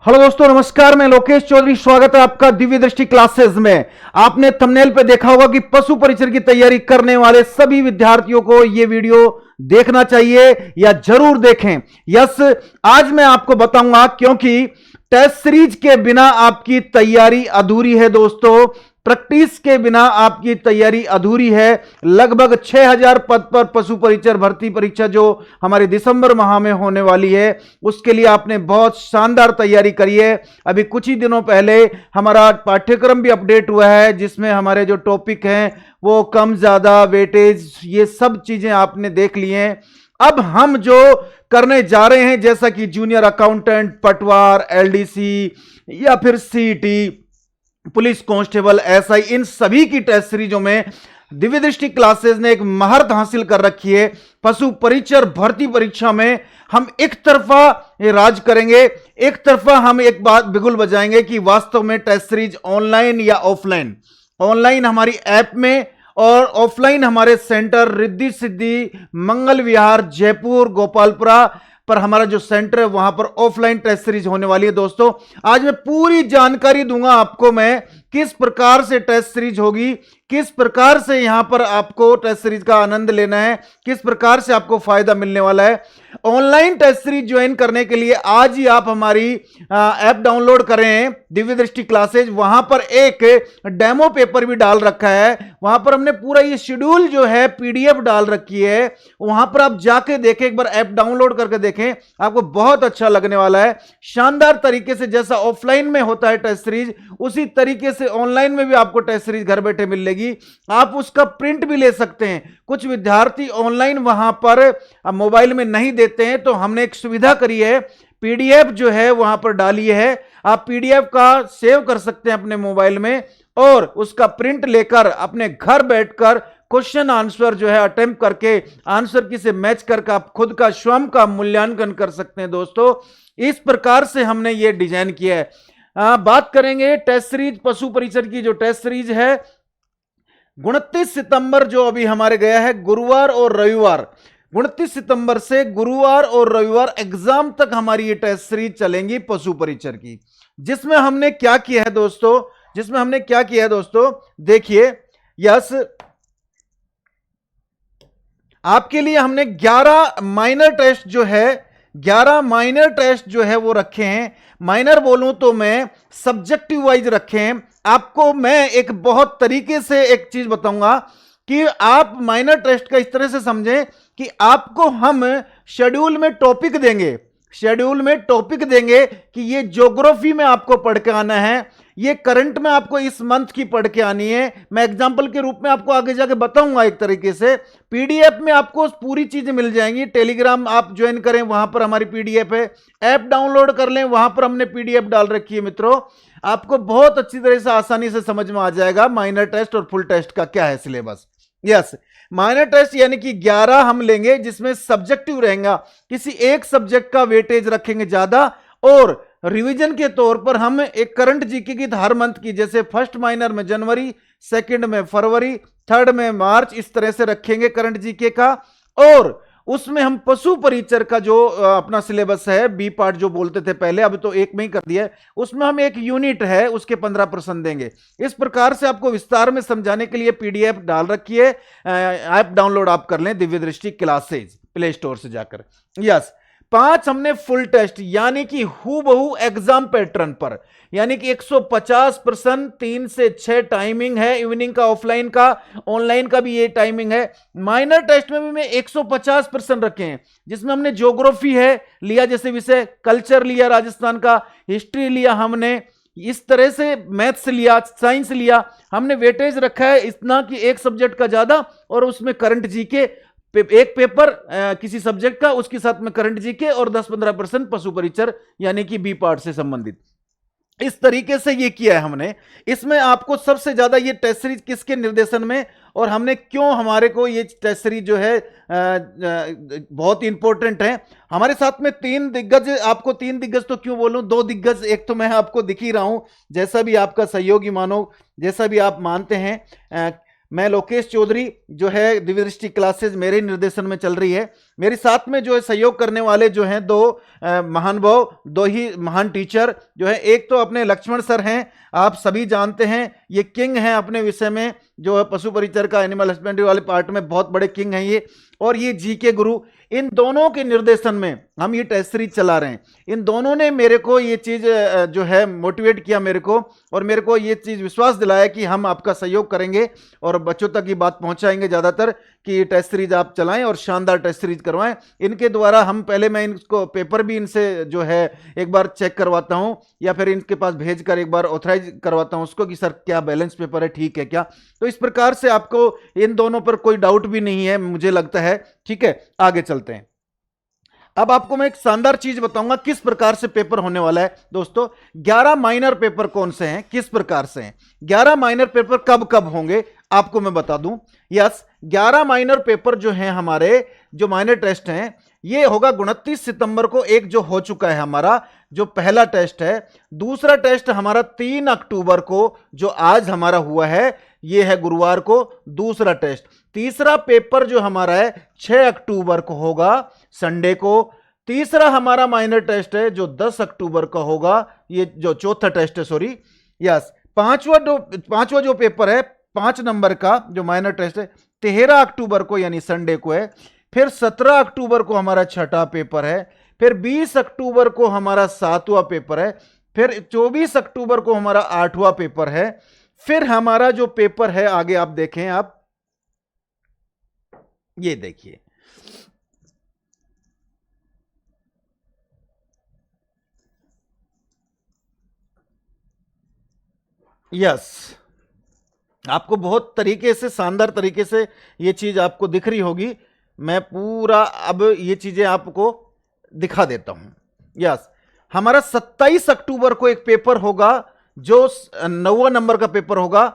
Hello दोस्तों, नमस्कार। मैं लोकेश चौधरी, स्वागत है आपका दिव्य दृष्टि क्लासेस में। आपने थंबनेल पे देखा होगा कि पशु परीक्षण की तैयारी करने वाले सभी विद्यार्थियों को यह वीडियो देखना चाहिए या जरूर देखें। यस, आज मैं आपको बताऊंगा क्योंकि टेस्ट सीरीज के बिना आपकी तैयारी अधूरी है दोस्तों। प्रैक्टिस के बिना आपकी तैयारी अधूरी है। लगभग 6000 पद पर पशु परीक्षण भर्ती परीक्षा जो हमारे दिसंबर माह में होने वाली है, उसके लिए आपने बहुत शानदार तैयारी करी है। अभी कुछ ही दिनों पहले हमारा पाठ्यक्रम भी अपडेट हुआ है, जिसमें हमारे जो टॉपिक हैं वो कम ज्यादा वेटेज ये सब चीजें आपने देख ली हैं। अब हम जो करने जा रहे हैं, जैसा कि जूनियर अकाउंटेंट, पटवार, एलडीसी या फिर सीईटी, पुलिस कांस्टेबल, एसआई, इन सभी की टेस्ट सीरीजों में दिव्य दृष्टि क्लासेस ने एक महारत हासिल कर रखी है। पशु परीक्षण भर्ती परीक्षा में हम एक तरफा राज करेंगे, एक तरफा हम एक बात बिगुल बजाएंगे कि वास्तव में टेस्ट सीरीज ऑनलाइन या ऑफलाइन। ऑनलाइन हमारी ऐप में और ऑफलाइन हमारे सेंटर रिद्धि सिद्धि, मंगल विहार, जयपुर, गोपालपुरा पर हमारा जो सेंटर है वहां पर ऑफलाइन टेस्ट सीरीज होने वाली है। दोस्तों, आज मैं पूरी जानकारी दूंगा आपको मैं किस प्रकार से टेस्ट सीरीज होगी, किस प्रकार से यहां पर आपको टेस्ट सीरीज का आनंद लेना है, किस प्रकार से आपको फायदा मिलने वाला है। ऑनलाइन टेस्ट सीरीज ज्वाइन करने के लिए आज ही आप हमारी ऐप डाउनलोड करें, दिव्य दृष्टि क्लासेज। वहां पर एक डेमो पेपर भी डाल रखा है, वहां पर हमने पूरा ये शेड्यूल जो है पीडीएफ डाल रखी है। वहां पर आप जाके देखें, एक बार ऐप डाउनलोड करके देखें, आपको बहुत अच्छा लगने वाला है। शानदार तरीके से जैसा ऑफलाइन में होता है टेस्ट सीरीज, उसी तरीके से ऑनलाइन में भी आपको टेस्ट सीरीज घर बैठे मिल लेगी। आप उसका प्रिंट भी ले सकते हैं। कुछ विद्यार्थी ऑनलाइन वहां पर मोबाइल में नहीं देते हैं, तो हमने एक सुविधा करी है, पीडीएफ जो है वहां पर डाली है। आप पीडीएफ का सेव कर सकते हैं अपने मोबाइल में और उसका प्रिंट लेकर अपने घर बैठकर क्वेश्चन आंसर जो है अटेम्प्ट करके आंसर की से मैच करके आप खुद का स्वयं का मूल्यांकन कर सकते हैं। दोस्तों, इस प्रकार से हमने ये डिजाइन किया है। बात करेंगे टेस्ट सीरीज पशु परीक्षण की। जो टेस्ट सीरीज है 29 सितंबर जो अभी हमारे गया है, गुरुवार और रविवार, 29 सितंबर से गुरुवार और रविवार एग्जाम तक हमारी ये टेस्ट सीरीज चलेंगी पशु परीक्षण की। जिसमें हमने क्या किया है दोस्तों, देखिए। यस, आपके लिए हमने 11 माइनर टेस्ट जो है वो रखे हैं। माइनर बोलूं तो मैं सब्जेक्टिव वाइज रखे हैं। आपको मैं एक बहुत तरीके से एक चीज बताऊंगा कि आप माइनर टेस्ट का इस तरह से समझें कि आपको हम शेड्यूल में टॉपिक देंगे कि ये ज्योग्राफी में आपको पढ़ के आना है, ये करंट में आपको इस मंथ की पढ़ के आनी है। मैं एग्जांपल के रूप में आपको आगे जाके बताऊंगा एक तरीके से। पीडीएफ में आपको पूरी चीजें मिल जाएंगी। टेलीग्राम आप ज्वाइन करें, वहां पर हमारी पीडीएफ है। ऐप डाउनलोड कर लें, वहां पर हमने पीडीएफ डाल रखी है। मित्रों, आपको बहुत अच्छी तरह से आसानी से समझ में आ जाएगा माइनर टेस्ट और फुल टेस्ट का क्या है सिलेबस। यस, माइनर टेस्ट यानी कि 11 हम लेंगे, जिसमें सब्जेक्टिव रहेगा। किसी एक सब्जेक्ट का वेटेज रखेंगे ज्यादा और रिवीजन के तौर पर हम एक करंट जीके की हर मंथ की, जैसे फर्स्ट माइनर में जनवरी, सेकंड में फरवरी, थर्ड में मार्च, इस तरह से रखेंगे करंट जीके का। और उसमें हम पशु परीक्षण का जो अपना सिलेबस है, बी पार्ट जो बोलते थे पहले, अब तो एक में ही कर दिया है, उसमें हम एक यूनिट है उसके 15% देंगे। इस प्रकार से आपको विस्तार में समझाने के लिए पीडीएफ डाल रखी है। ऐप डाउनलोड आप कर लें दिव्य दृष्टि क्लासेज प्ले स्टोर से जाकर। यस, 5 हमने फुल टेस्ट यानी कि हूबहू एग्जाम पैटर्न पर, यानी कि 150%, 3 से 6 टाइमिंग है इवनिंग का, ऑफलाइन का, ऑनलाइन का भी ये टाइमिंग है। माइनर टेस्ट में भी मैं 150% रखे हैं, जिसमें हमने ज्योग्राफी है लिया जैसे विषय, कल्चर लिया राजस्थान का, हिस्ट्री लिया हमने, इस तरह से मैथ्स लिया, साइंस लिया। हमने वेटेज रखा है इतना कि एक सब्जेक्ट का ज्यादा और उसमें करंट जीके, एक पेपर किसी सब्जेक्ट का, उसके साथ में करंट जीके और 10-15% पशु परीक्षण यानी कि बी पार्ट से संबंधित। इस तरीके से ये किया है हमने। इसमें आपको सबसे ज्यादा ये टेस्ट सीरीज किसके निर्देशन में और हमने क्यों, हमारे को ये टेस्ट सीरीज जो है बहुत इंपॉर्टेंट है। हमारे साथ में 3 दिग्गज, आपको 3 दिग्गज तो क्यों बोलूं, 2 दिग्गज, एक तो मैं आपको दिख ही रहा हूं, जैसा भी आपका सहयोगी मानो, जैसा भी आप मानते हैं। मैं लोकेश चौधरी, जो है दिव्य दृष्टि क्लासेज मेरे निर्देशन में चल रही है। मेरे साथ में जो है सहयोग करने वाले जो हैं दो महानुभाव, दो ही महान टीचर जो है, एक तो अपने लक्ष्मण सर हैं, आप सभी जानते हैं ये किंग हैं अपने विषय में, जो है पशु परिचर्या एनिमल हस्बेंड्री वाले पार्ट में बहुत बड़े किंग हैं ये, और ये जीके गुरु। इन दोनों के निर्देशन में हम ये टेस्ट सीरीज चला रहे हैं। इन दोनों ने मेरे को ये चीज जो है मोटिवेट किया मेरे को, और मेरे को ये चीज विश्वास दिलाया कि हम आपका सहयोग करेंगे और बच्चों तक ये बात पहुंचाएंगे ज्यादातर कि ये टेस्ट सीरीज आप चलाएं और शानदार टेस्ट सीरीज करवाएं। इनके द्वारा हम पहले, मैं इनको पेपर भी इनसे जो है एक बार चेक करवाता हूं, या फिर इनके पास भेजकर एक बार ऑथराइज करवाता हूं उसको कि सर क्या बैलेंस पेपर है, ठीक है क्या। तो इस प्रकार से आपको इन दोनों पर कोई डाउट भी नहीं है मुझे लगता है। ठीक है, आगे चलते हैं। अब आपको मैं एक शानदार चीज बताऊंगा किस प्रकार से पेपर होने वाला है दोस्तों। 11 माइनर पेपर कौन से हैं, किस प्रकार से हैं, 11 माइनर पेपर कब कब होंगे आपको मैं बता दूं। यस, 11 माइनर पेपर जो हैं हमारे, जो माइनर टेस्ट हैं, ये होगा 29 सितंबर को। एक जो हो चुका है हमारा जो पहला टेस्ट है, दूसरा टेस्ट हमारा 3 अक्टूबर को, जो आज हमारा हुआ है, ये है गुरुवार को दूसरा टेस्ट। तीसरा पेपर जो हमारा है 6 अक्टूबर को होगा, संडे को। तीसरा हमारा माइनर टेस्ट है जो 10 अक्टूबर का होगा, ये जो चौथा टेस्ट है, सॉरी। यस, पांचवा जो पेपर है 5 नंबर का जो माइनर टेस्ट है 13 अक्टूबर को यानी संडे को है। फिर 17 अक्टूबर को हमारा छठा पेपर है। फिर 20 अक्टूबर को हमारा 7वां पेपर है। फिर 24 अक्टूबर को हमारा 8वां पेपर है। फिर हमारा जो पेपर है आगे आप देखें, आप ये देखिए, यस, आपको बहुत तरीके से, शानदार तरीके से ये चीज आपको दिख रही होगी। मैं पूरा अब ये चीजें आपको दिखा देता हूं। यस, हमारा 27 अक्टूबर को एक पेपर होगा जो 9वां नंबर का पेपर होगा।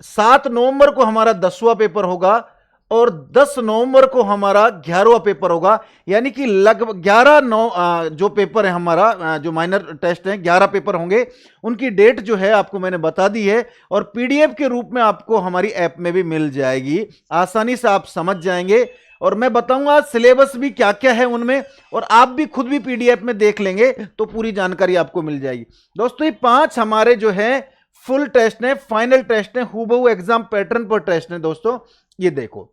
7 नवंबर को हमारा 10वां पेपर होगा, और 10 नवंबर को हमारा 11वां पेपर होगा। यानी कि लगभग 11 जो पेपर है हमारा, जो माइनर टेस्ट है 11 पेपर होंगे। उनकी डेट जो है आपको मैंने बता दी है, और पीडीएफ के रूप में आपको हमारी ऐप में भी मिल जाएगी, आसानी से आप समझ जाएंगे। और मैं बताऊंगा सिलेबस भी क्या क्या है उनमें, और आप भी खुद भी पीडीएफ में देख लेंगे तो पूरी जानकारी आपको मिल जाएगी। दोस्तों ये 5 हमारे जो है फुल टेस्ट है, फाइनल टेस्ट है, हूबहू एग्जाम पैटर्न पर टेस्ट है। दोस्तों ये देखो,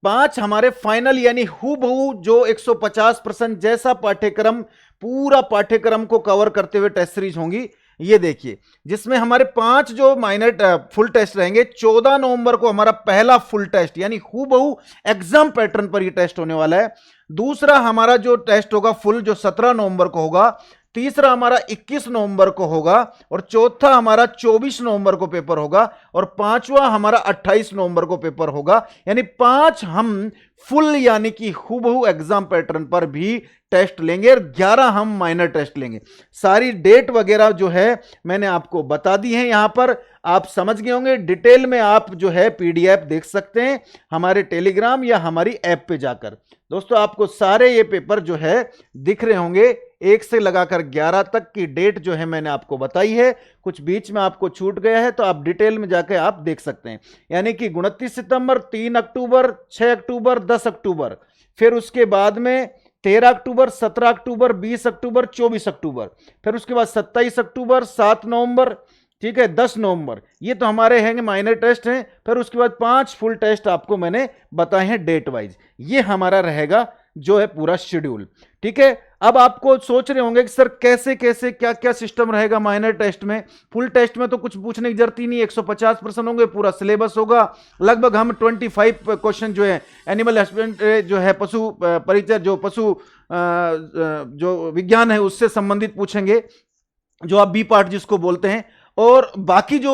5 हमारे फाइनल यानी हूबहू जो 150% जैसा पाठ्यक्रम, पूरा पाठ्यक्रम को कवर करते हुए टेस्ट सीरीज होंगी। ये देखिए, जिसमें हमारे 5 जो माइनर फुल टेस्ट रहेंगे। 14 नवंबर को हमारा पहला फुल टेस्ट यानी हूबहू एग्जाम पैटर्न पर ये टेस्ट होने वाला है। दूसरा हमारा जो टेस्ट होगा फुल, जो 17 नवंबर को होगा। तीसरा हमारा 21 नवंबर को होगा, और चौथा हमारा 24 नवंबर को पेपर होगा, और 5वां हमारा 28 नवंबर को पेपर होगा। यानी 5 हम फुल यानी कि हूबहू एग्जाम पैटर्न पर भी टेस्ट लेंगे, और 11 हम माइनर टेस्ट लेंगे। सारी डेट वगैरह जो है मैंने आपको बता दी है, यहां पर आप समझ गए होंगे। डिटेल में आप जो है पीडीएफ देख सकते हैं हमारे टेलीग्राम या हमारी ऐप पे जाकर। दोस्तों आपको सारे ये पेपर जो है दिख रहे होंगे, 1 से लगाकर 11 तक की डेट जो है मैंने आपको बताई है। कुछ बीच में आपको छूट गया है तो आप डिटेल में जाकर आप देख सकते हैं। यानी कि 29 सितंबर, 3 अक्टूबर, 6 अक्टूबर, 10 अक्टूबर, फिर उसके बाद में 13 अक्टूबर, 17 अक्टूबर, 20 अक्टूबर, 24 अक्टूबर, फिर उसके बाद 27 अक्टूबर, 7 नवंबर, ठीक है, 10 नवंबर। ये तो हमारे हैं माइनर टेस्ट हैं। फिर उसके बाद 5 फुल टेस्ट आपको मैंने बताए हैं डेट वाइज। ये हमारा रहेगा जो है पूरा शेड्यूल। ठीक है, अब आपको सोच रहे होंगे कि सर कैसे कैसे क्या क्या सिस्टम रहेगा माइनर टेस्ट में। फुल टेस्ट में तो कुछ पूछने की जरूरत ही नहीं, 150% होंगे, पूरा सिलेबस होगा। लगभग हम 25 क्वेश्चन जो है एनिमल हस्बेंड्री जो है पशु परिचय, जो पशु जो विज्ञान है उससे संबंधित पूछेंगे, जो आप बी पार्ट जिसको बोलते हैं। और बाकी जो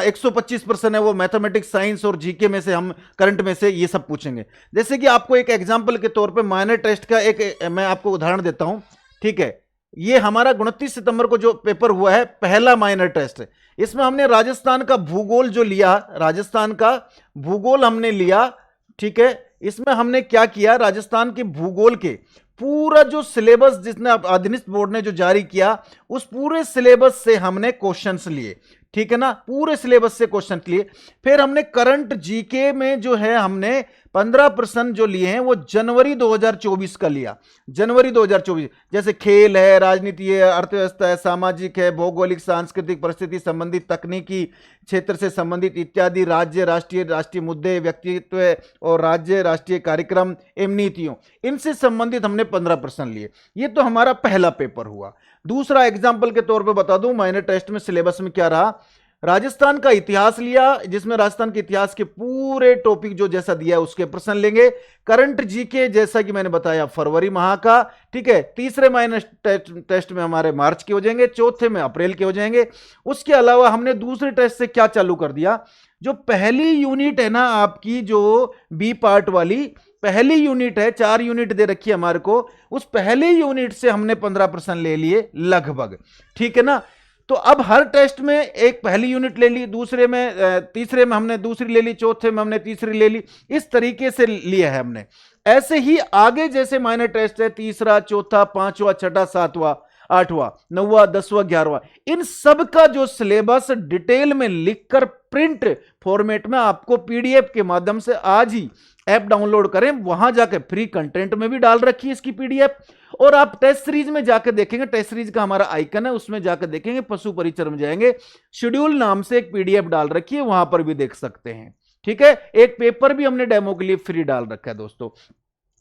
125% है वो मैथमेटिक्स, साइंस और जीके में से, हम करंट में से ये सब पूछेंगे। जैसे कि आपको एक एग्जांपल के तौर पे माइनर टेस्ट का एक मैं आपको उदाहरण देता हूं। ठीक है, ये हमारा 29 सितंबर को जो पेपर हुआ है पहला माइनर टेस्ट है। इसमें हमने राजस्थान का भूगोल जो लिया, राजस्थान का भूगोल हमने लिया। ठीक है, इसमें हमने क्या किया, राजस्थान के भूगोल के पूरा जो सिलेबस जिसने अधीनस्थ बोर्ड ने जो जारी किया, उस पूरे सिलेबस से हमने क्वेश्चंस लिए, ठीक है ना, पूरे सिलेबस से क्वेश्चन लिए। फिर हमने करंट जीके में जो है हमने 15% जो लिए हैं वो जनवरी 2024 का लिया, जनवरी 2024। जैसे खेल है, राजनीति है, अर्थव्यवस्था है, सामाजिक है, भौगोलिक सांस्कृतिक परिस्थिति संबंधित, तकनीकी क्षेत्र से संबंधित इत्यादि, राज्य राष्ट्रीय मुद्दे, व्यक्तित्व और राज्य राष्ट्रीय कार्यक्रम एवं नीतियों, इनसे संबंधित हमने 15% लिए। ये तो हमारा पहला पेपर हुआ। दूसरा एग्जाम्पल के तौर पे बता दूं, माइनर टेस्ट में सिलेबस में क्या रहा, राजस्थान का इतिहास लिया, जिसमें राजस्थान के इतिहास के पूरे टॉपिक जो जैसा दिया है उसके प्रश्न लेंगे। करंट जीके जैसा कि मैंने बताया फरवरी माह का, ठीक है। तीसरे माइनर टेस्ट में हमारे मार्च के हो जाएंगे, चौथे में अप्रैल के हो जाएंगे। उसके अलावा हमने दूसरे टेस्ट से क्या चालू कर दिया, जो पहली यूनिट है ना आपकी, जो बी पार्ट वाली पहली यूनिट है, 4 यूनिट दे रखी है हमारे को, उस पहली यूनिट से हमने 15% ले लिए लगभग, ठीक है ना। तो अब हर टेस्ट में एक पहली यूनिट ले ली, दूसरे में तीसरे में हमने दूसरी ले ली, चौथे में हमने तीसरी ले ली, इस तरीके से लिया है हमने। ऐसे ही आगे जैसे माइनर टेस्ट है, तीसरा, चौथा, पांचवा, छठा, सातवां, आठवां, नौवां, 10वां, 11वां, इन सब का जो सिलेबस डिटेल में लिखकर प्रिंट फॉर्मेट में आपको पीडीएफ के माध्यम से आज ही ऐप डाउनलोड करें, वहां जाकर फ्री कंटेंट में भी डाल रखी है इसकी पीडीएफ। और आप टेस्ट सीरीज में जाकर देखेंगे, टेस्ट सीरीज का हमारा आइकन है, उसमें जाकर देखेंगे, पशु परिचर में जाएंगे, शेड्यूल नाम से एक पीडीएफ डाल रखी है, वहां पर भी देख सकते हैं, ठीक है। एक पेपर भी हमने डेमो के लिए फ्री डाल रखा है दोस्तों।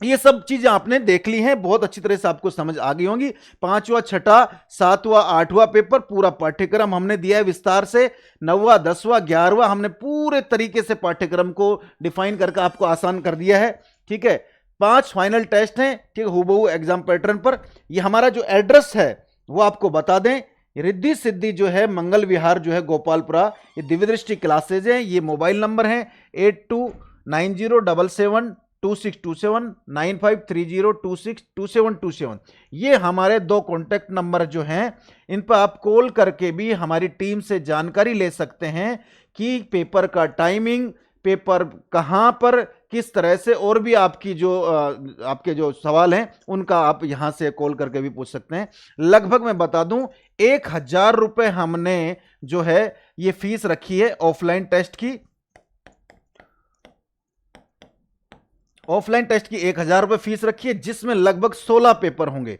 ये सब चीजें आपने देख ली हैं, बहुत अच्छी तरह से आपको समझ आ गई होंगी। 5वां, 6ठा, 7वां, 8वां पेपर पूरा पाठ्यक्रम हमने दिया है विस्तार से। 9वां, 10वां, 11वां हमने पूरे तरीके से पाठ्यक्रम को डिफाइन करके आपको आसान कर दिया है, ठीक है। 5 फाइनल टेस्ट हैं, ठीक है, हूबहू एग्जाम पैटर्न पर। ये हमारा जो एड्रेस है वो आपको बता दें, रिद्धि सिद्धि जो है मंगल विहार जो है गोपालपुरा, ये दिव्य दृष्टि क्लासेज हैं। ये मोबाइल नंबर है 829077 2627 9530262727। ये हमारे 2 कॉन्टैक्ट नंबर जो हैं, इन पर आप कॉल करके भी हमारी टीम से जानकारी ले सकते हैं कि पेपर का टाइमिंग, पेपर कहां पर, किस तरह से, और भी आपकी जो आपके जो सवाल हैं उनका आप यहां से कॉल करके भी पूछ सकते हैं। लगभग मैं बता दूं 1000 रुपए हमने जो है ये फीस रखी है ऑफलाइन टेस्ट की। ऑफलाइन टेस्ट की 1000 रुपए फीस रखी है, जिसमें लगभग 16 पेपर होंगे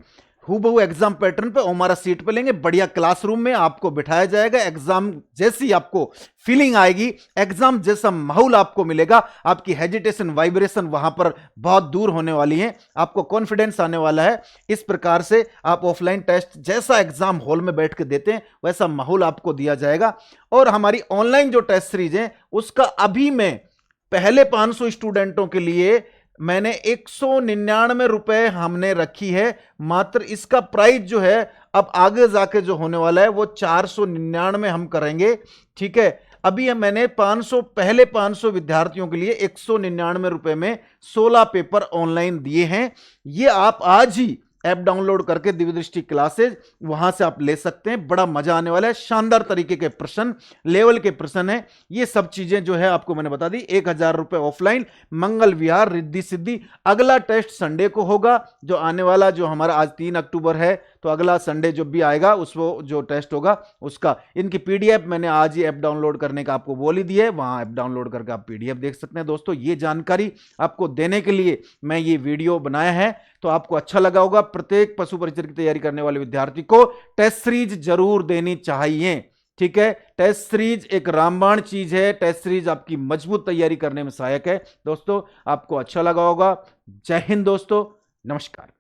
हूबहू एग्जाम पैटर्न पे, हमारा सीट पे लेंगे, बढ़िया क्लासरूम में आपको बिठाया जाएगा। एग्जाम जैसी आपको फीलिंग आएगी, एग्जाम जैसा माहौल आपको मिलेगा, आपकी हेजिटेशन, वाइब्रेशन वहां पर बहुत दूर होने वाली है, आपको कॉन्फिडेंस आने वाला है। इस प्रकार से आप ऑफलाइन टेस्ट जैसा एग्जाम हॉल में बैठ के देते हैं वैसा माहौल आपको दिया जाएगा। और हमारी ऑनलाइन जो टेस्ट सीरीज है उसका अभी मैं पहले 500 स्टूडेंटों के लिए मैंने 199 रुपए हमने रखी है मात्र। इसका प्राइस जो है अब आगे जाके जो होने वाला है वो 499 हम करेंगे, ठीक है। अभी मैंने 500 पहले 500 विद्यार्थियों के लिए 199 रुपए में 16 पेपर ऑनलाइन दिए हैं। ये आप आज ही ऐप डाउनलोड करके दिव्य दृष्टि क्लासेज वहां से आप ले सकते हैं। बड़ा मजा आने वाला है, शानदार तरीके के प्रश्न, लेवल के प्रश्न है। ये सब चीजें जो है आपको मैंने बता दी। 1000 रुपए ऑफलाइन, मंगल विहार, रिद्धि सिद्धि। अगला टेस्ट संडे को होगा, जो आने वाला, जो हमारा आज 3 अक्टूबर है, तो अगला संडे जो भी आएगा उसको जो टेस्ट होगा उसका इनकी पीडीएफ मैंने आज ही ऐप डाउनलोड करने का आपको बोल ही दिया है, वहां ऐप डाउनलोड करके आप पीडीएफ देख सकते हैं। दोस्तों ये जानकारी आपको देने के लिए मैं ये वीडियो बनाया है, तो आपको अच्छा लगा होगा। प्रत्येक पशु परिचर की तैयारी करने वाले विद्यार्थी को टेस्ट सीरीज जरूर देनी चाहिए, ठीक है। टेस्ट सीरीज एक रामबाण चीज है, टेस्ट सीरीज आपकी मजबूत तैयारी करने में सहायक है। दोस्तों आपको अच्छा लगा होगा। जय हिंद दोस्तों, नमस्कार।